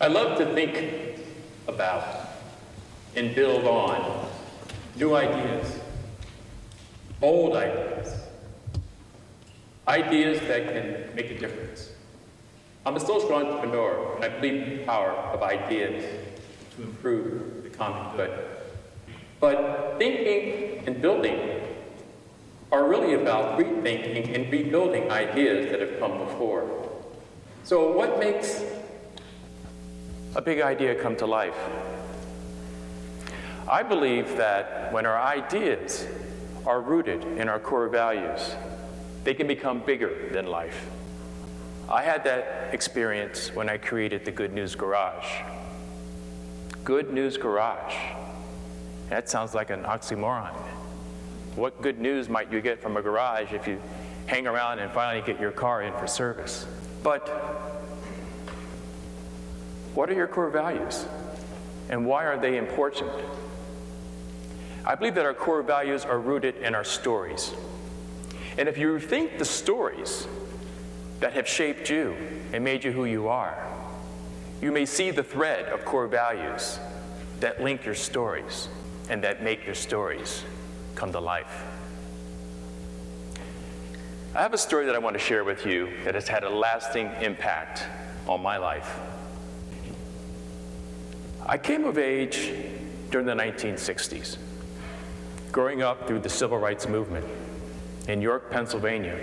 I love to think about and build on new ideas, old ideas, ideas that can make a difference. I'm a social entrepreneur, and I believe in the power of ideas to improve the common good. But thinking and building are really about rethinking and rebuilding ideas that have come before. So what makes a big idea come to life? I believe that when our ideas are rooted in our core values, they can become bigger than life. I had that experience when I created the Good News Garage. Good News Garage. That sounds like an oxymoron. What good news might you get from a garage if you hang around and finally get your car in for service? But what are your core values? And why are they important? I believe that our core values are rooted in our stories. And if you think the stories that have shaped you and made you who you are, you may see the thread of core values that link your stories and that make your stories come to life. I have a story that I want to share with you that has had a lasting impact on my life. I came of age during the 1960s, growing up through the Civil Rights Movement in York, Pennsylvania,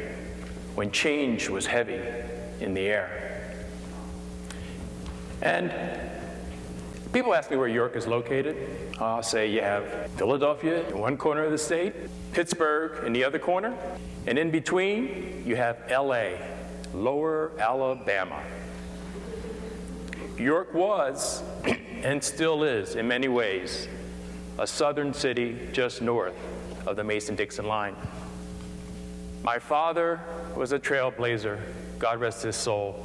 when change was heavy in the air. And people ask me where York is located. I'll say you have Philadelphia in one corner of the state, Pittsburgh in the other corner, and in between you have LA, Lower Alabama. York was, and still is in many ways, a southern city just north of the Mason-Dixon line. My father was a trailblazer, God rest his soul.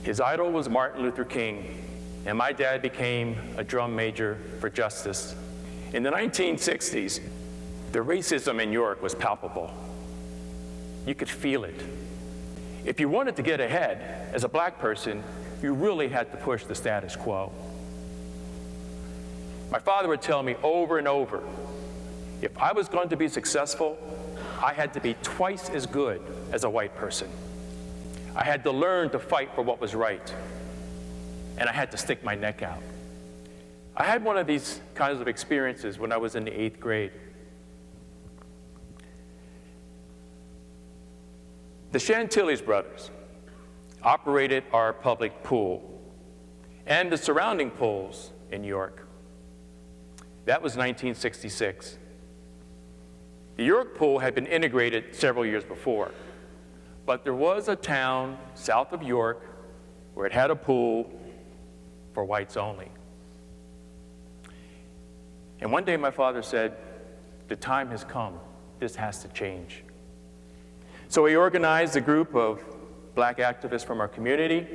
His idol was Martin Luther King, and my dad became a drum major for justice. In the 1960s, the racism in York was palpable. You could feel it. If you wanted to get ahead as a black person, you really had to push the status quo. My father would tell me over and over, if I was going to be successful, I had to be twice as good as a white person. I had to learn to fight for what was right, and I had to stick my neck out. I had one of these kinds of experiences when I was in the 8th grade. The Chantilly's brothers operated our public pool and the surrounding pools in York. That was 1966. The York pool had been integrated several years before, but there was a town south of York where it had a pool for whites only. And one day my father said, the time has come, this has to change. So he organized a group of black activists from our community,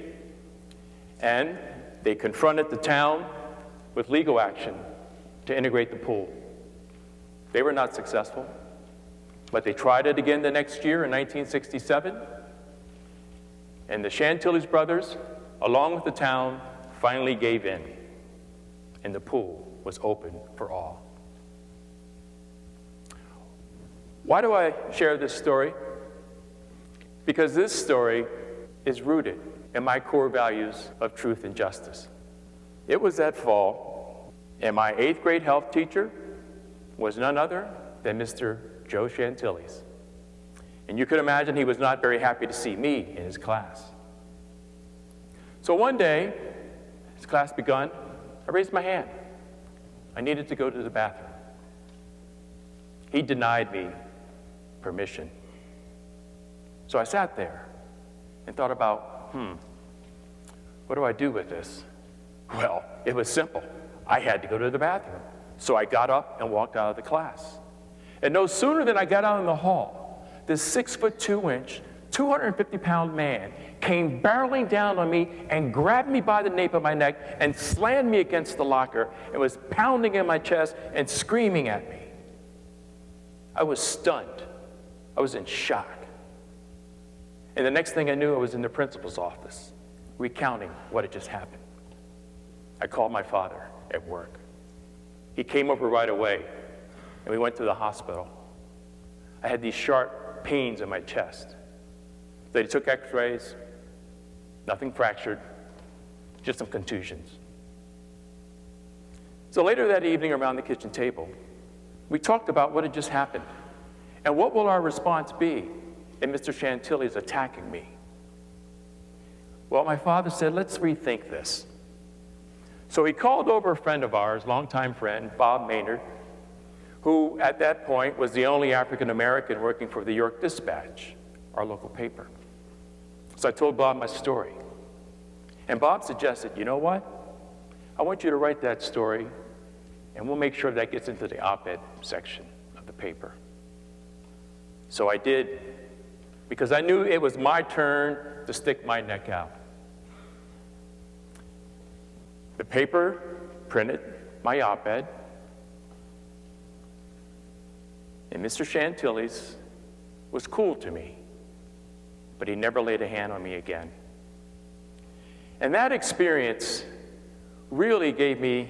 and they confronted the town with legal action to integrate the pool. They were not successful, but they tried it again the next year in 1967, and the Chantilly's brothers, along with the town, finally gave in, and the pool was open for all. Why do I share this story? Because this story is rooted in my core values of truth and justice. It was that fall, and my 8th grade health teacher was none other than Mr. Joe Chantilly's. And you could imagine he was not very happy to see me in his class. So one day, as class begun, I raised my hand. I needed to go to the bathroom. He denied me permission. So I sat there and thought about, what do I do with this? Well, it was simple. I had to go to the bathroom. So I got up and walked out of the class. And no sooner than I got out in the hall, this 6'2", 250-pound man came barreling down on me and grabbed me by the nape of my neck and slammed me against the locker and was pounding in my chest and screaming at me. I was stunned. I was in shock. And the next thing I knew, I was in the principal's office, recounting what had just happened. I called my father at work. He came over right away, and we went to the hospital. I had these sharp pains in my chest. They took x-rays, nothing fractured, just some contusions. So later that evening around the kitchen table, we talked about what had just happened and what will our response be if Mr. Chantilly is attacking me. Well, my father said, let's rethink this. So he called over a friend of ours, longtime friend, Bob Maynard, who at that point was the only African American working for the York Dispatch, our local paper. So I told Bob my story. And Bob suggested, you know what? I want you to write that story, and we'll make sure that gets into the op-ed section of the paper. So I did, because I knew it was my turn to stick my neck out. The paper printed my op-ed, and Mr. Chantilly's was cool to me, but he never laid a hand on me again. And that experience really gave me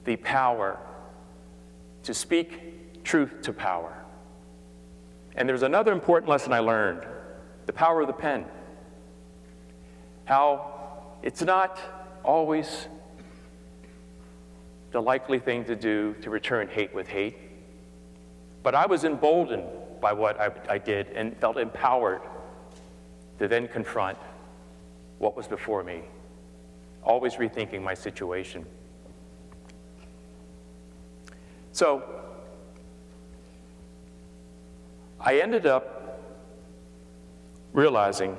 the power to speak truth to power. And there's another important lesson I learned, the power of the pen. How it's not always the likely thing to do to return hate with hate. But I was emboldened by what I did and felt empowered to then confront what was before me, always rethinking my situation. So I ended up realizing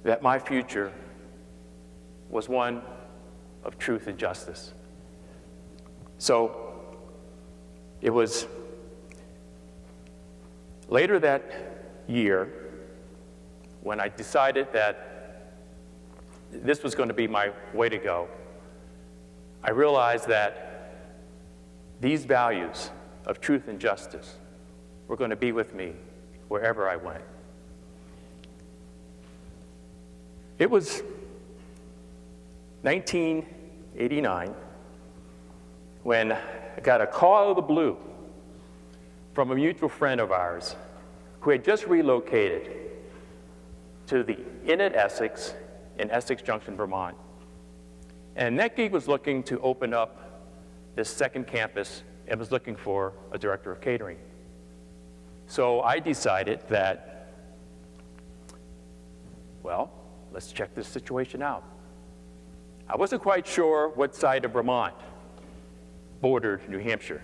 that my future was one of truth and justice. So it was later that year when I decided that this was going to be my way to go. I realized that these values of truth and justice were going to be with me wherever I went. It was 1989 when I got a call out of the blue from a mutual friend of ours who had just relocated to the Inn at Essex in Essex Junction, Vermont. And NetGeek was looking to open up this second campus and was looking for a director of catering. So I decided that, well, let's check this situation out. I wasn't quite sure what side of Vermont bordered New Hampshire,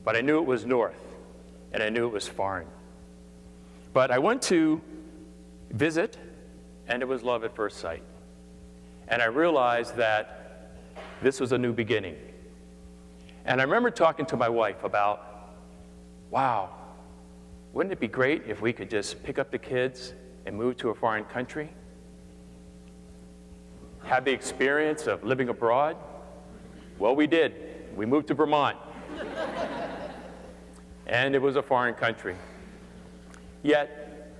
but I knew it was north, and I knew it was foreign. But I went to visit, and it was love at first sight. And I realized that this was a new beginning. And I remember talking to my wife about, wow, wouldn't it be great if we could just pick up the kids and move to a foreign country? Have the experience of living abroad? Well, we did. We moved to Vermont. And it was a foreign country. Yet,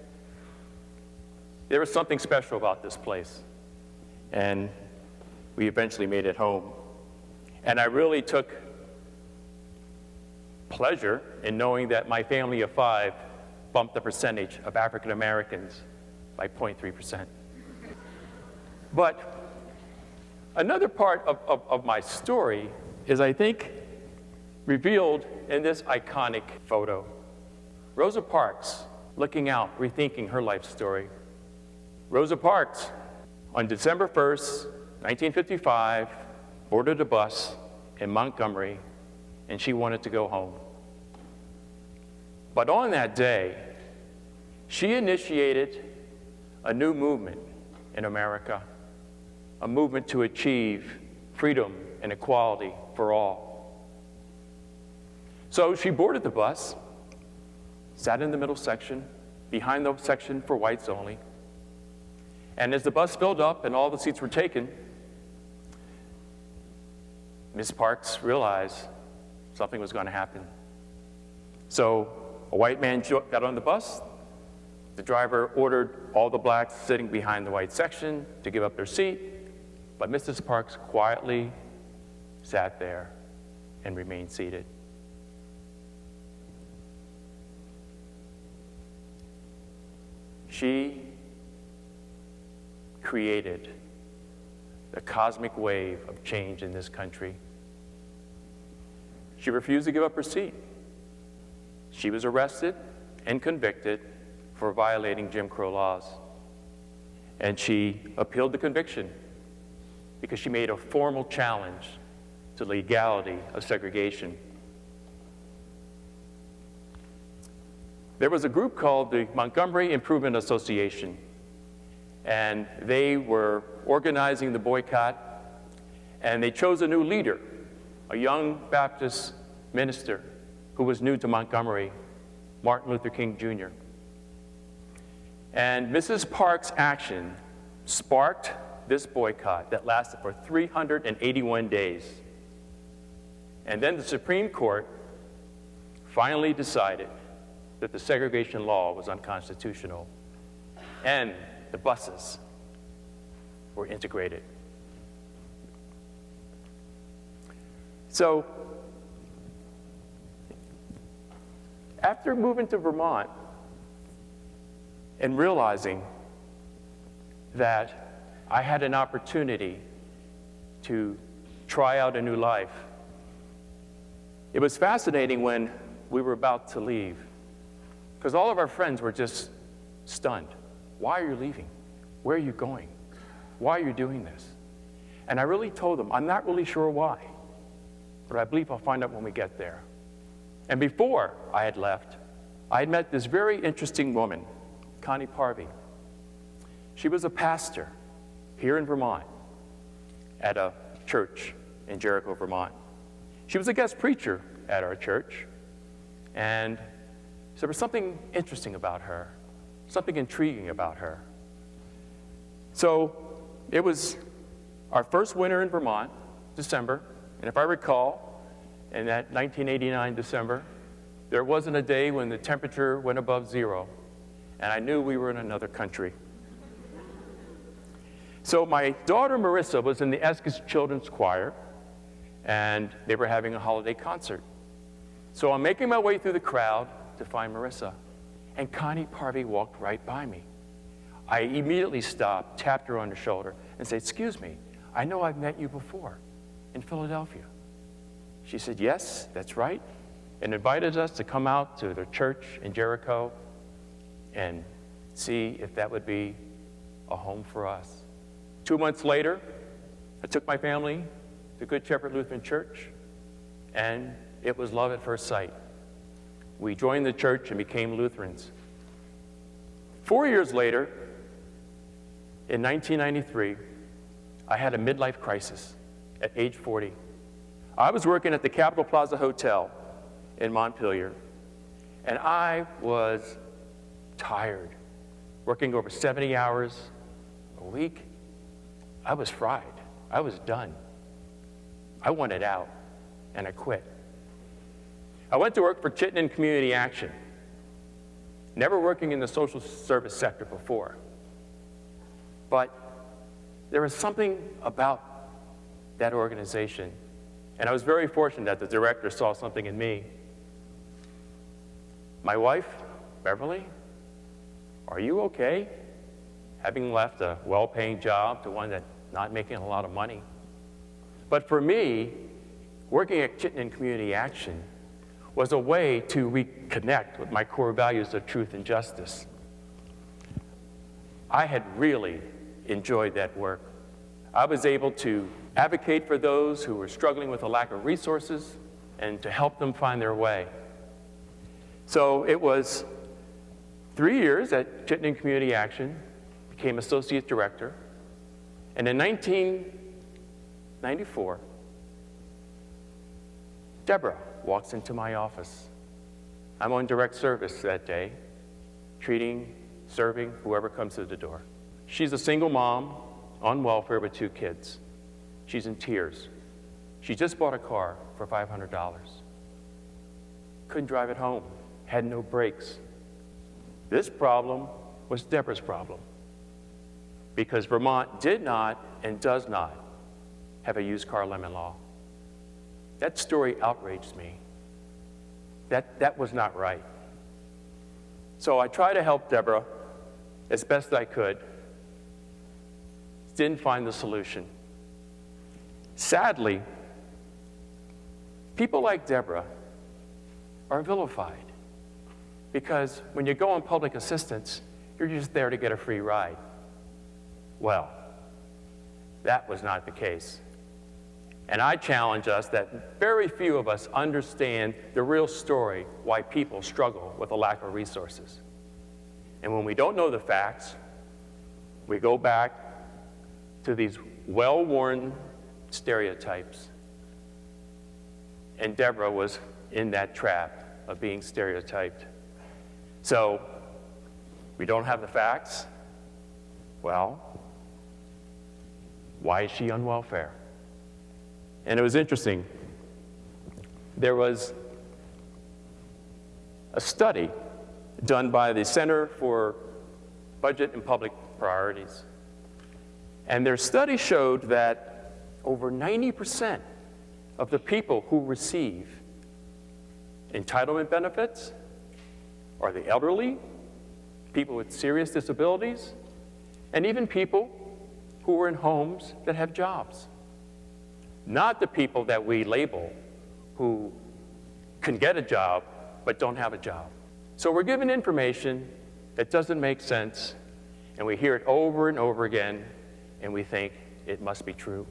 there was something special about this place. And we eventually made it home. And I really took pleasure in knowing that my family of 5 bumped the percentage of African Americans by 0.3%. But another part of my story is, I think, revealed in this iconic photo. Rosa Parks looking out, rethinking her life story. Rosa Parks, on December 1st, 1955, boarded a bus in Montgomery, and she wanted to go home. But on that day, she initiated a new movement in America, a movement to achieve freedom and equality for all. So she boarded the bus, sat in the middle section, behind the section for whites only. And as the bus filled up and all the seats were taken, Ms. Parks realized something was going to happen. So a white man got on the bus. The driver ordered all the blacks sitting behind the white section to give up their seat. But Mrs. Parks quietly sat there and remained seated. She created the cosmic wave of change in this country. She refused to give up her seat. She was arrested and convicted for violating Jim Crow laws. And she appealed the conviction because she made a formal challenge to the legality of segregation. There was a group called the Montgomery Improvement Association, and they were organizing the boycott, and they chose a new leader, a young Baptist minister who was new to Montgomery, Martin Luther King Jr. And Mrs. Parks' action sparked this boycott that lasted for 381 days. And then the Supreme Court finally decided that the segregation law was unconstitutional, and the buses were integrated. So, after moving to Vermont and realizing that I had an opportunity to try out a new life, it was fascinating when we were about to leave, because all of our friends were just stunned. Why are you leaving? Where are you going? Why are you doing this? And I really told them, I'm not really sure why, but I believe I'll find out when we get there. And before I had left, I had met this very interesting woman, Connie Parvey. She was a pastor here in Vermont at a church in Jericho, Vermont. She was a guest preacher at our church, and so there was something interesting about her, something intriguing about her. So it was our first winter in Vermont, December, and if I recall, in that 1989 December, there wasn't a day when the temperature went above zero, and I knew we were in another country. So my daughter Marissa was in the Estes Children's Choir, and they were having a holiday concert. So I'm making my way through the crowd to find Marissa, and Connie Parvey walked right by me. I immediately stopped, tapped her on the shoulder, and said, "Excuse me, I know I've met you before in Philadelphia." She said, "Yes, that's right," and invited us to come out to their church in Jericho and see if that would be a home for us. 2 months later, I took my family to Good Shepherd Lutheran Church, and it was love at first sight. We joined the church and became Lutherans. 4 years later, in 1993, I had a midlife crisis at age 40. I was working at the Capitol Plaza Hotel in Montpelier, and I was tired, working over 70 hours a week. I was fried. I was done. I wanted out, and I quit. I went to work for Chittenden Community Action, never working in the social service sector before. But there was something about that organization, and I was very fortunate that the director saw something in me. My wife, Beverly, are you okay? Having left a well-paying job to one that's not making a lot of money. But for me, working at Chittenden Community Action was a way to reconnect with my core values of truth and justice. I had really enjoyed that work. I was able to advocate for those who were struggling with a lack of resources and to help them find their way. So it was 3 years at Chittenden Community Action, became associate director, and in 1994, Deborah walks into my office. I'm on direct service that day, serving whoever comes to the door. She's a single mom on welfare with 2 kids. She's in tears. She just bought a car for $500. Couldn't drive it home, had no brakes. This problem was Deborah's problem, because Vermont did not and does not have a used car lemon law. That story outraged me. That was not right. So I tried to help Deborah as best I could. Didn't find the solution. Sadly, people like Deborah are vilified because when you go on public assistance, you're just there to get a free ride. Well, that was not the case. And I challenge us that very few of us understand the real story why people struggle with a lack of resources. And when we don't know the facts, we go back to these well-worn stereotypes. And Deborah was in that trap of being stereotyped. So, we don't have the facts. Well, why is she on welfare? And it was interesting. There was a study done by the Center for Budget and Public Priorities. And their study showed that over 90% of the people who receive entitlement benefits are the elderly, people with serious disabilities, and even people who are in homes that have jobs. Not the people that we label who can get a job but don't have a job. So we're given information that doesn't make sense, and we hear it over and over again, and we think it must be true.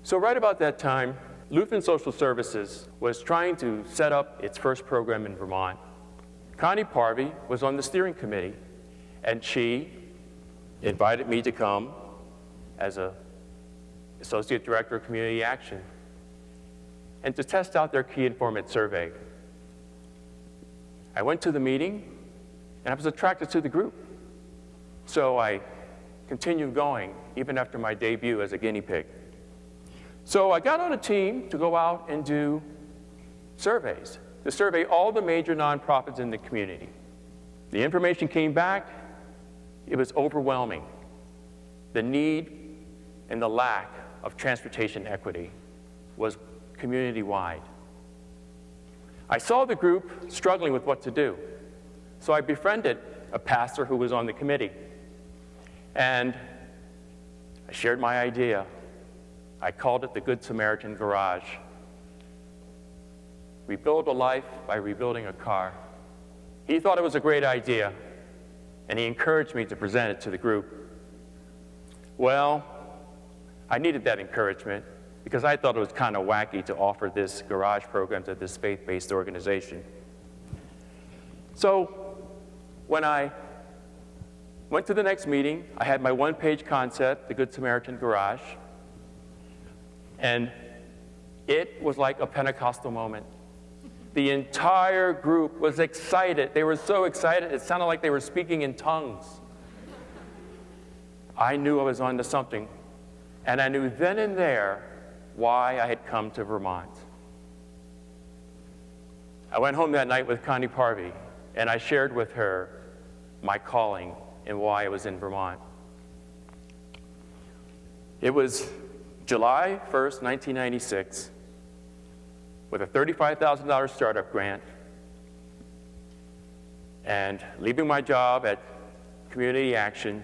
So right about that time, Lutheran Social Services was trying to set up its first program in Vermont. Connie Parvey was on the steering committee, and she invited me to come as an Associate Director of Community Action and to test out their key informant survey. I went to the meeting, and I was attracted to the group. So I continued going, even after my debut as a guinea pig. So I got on a team to go out and do surveys, to survey all the major nonprofits in the community. The information came back, it was overwhelming. The need and the lack of transportation equity was community-wide. I saw the group struggling with what to do, so I befriended a pastor who was on the committee, and I shared my idea. I called it the Good Samaritan Garage. Rebuild a life by rebuilding a car. He thought it was a great idea, and he encouraged me to present it to the group. Well, I needed that encouragement because I thought it was kind of wacky to offer this garage program to this faith-based organization. So when I went to the next meeting, I had my one-page concept, the Good Samaritan Garage, and it was like a Pentecostal moment. The entire group was excited. They were so excited, it sounded like they were speaking in tongues. I knew I was onto something, and I knew then and there why I had come to Vermont. I went home that night with Connie Parvey, and I shared with her my calling and why I was in Vermont. It was July 1st, 1996, with a $35,000 startup grant, and leaving my job at Community Action,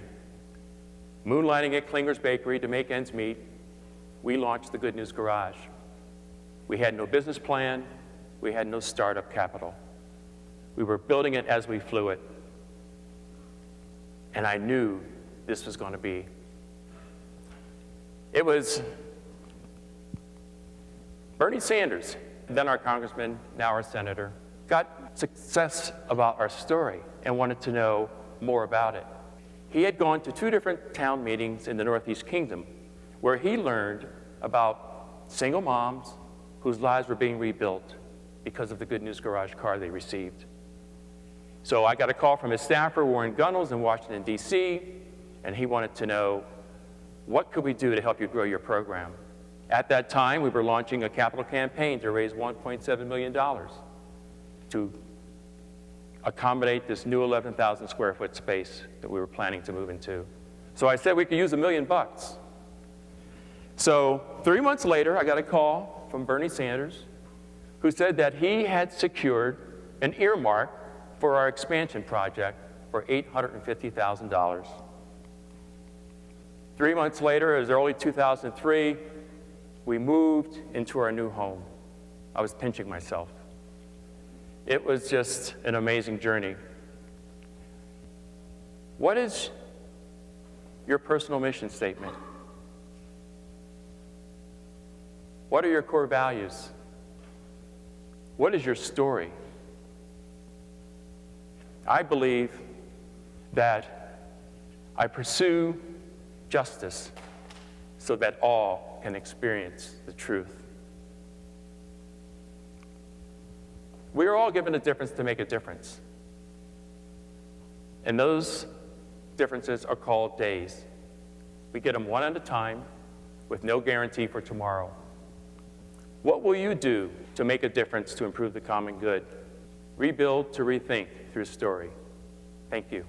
moonlighting at Klinger's Bakery to make ends meet, we launched the Good News Garage. We had no business plan. We had no startup capital. We were building it as we flew it. And I knew this was going to be. It was Bernie Sanders, then our congressman, now our senator, got success about our story and wanted to know more about it. He had gone to 2 different town meetings in the Northeast Kingdom where he learned about single moms whose lives were being rebuilt because of the Good News Garage car they received. So I got a call from his staffer, Warren Gunnels, in Washington, D.C., and he wanted to know, what could we do to help you grow your program? At that time, we were launching a capital campaign to raise $1.7 million to accommodate this new 11,000 square foot space that we were planning to move into. So I said we could use $1 million. So 3 months later, I got a call from Bernie Sanders, who said that he had secured an earmark for our expansion project for $850,000. 3 months later, it was early 2003, we moved into our new home. I was pinching myself. It was just an amazing journey. What is your personal mission statement? What are your core values? What is your story? I believe that I pursue justice so that all can experience the truth. We are all given a difference to make a difference. And those differences are called days. We get them one at a time with no guarantee for tomorrow. What will you do to make a difference to improve the common good? Rebuild to rethink through story. Thank you.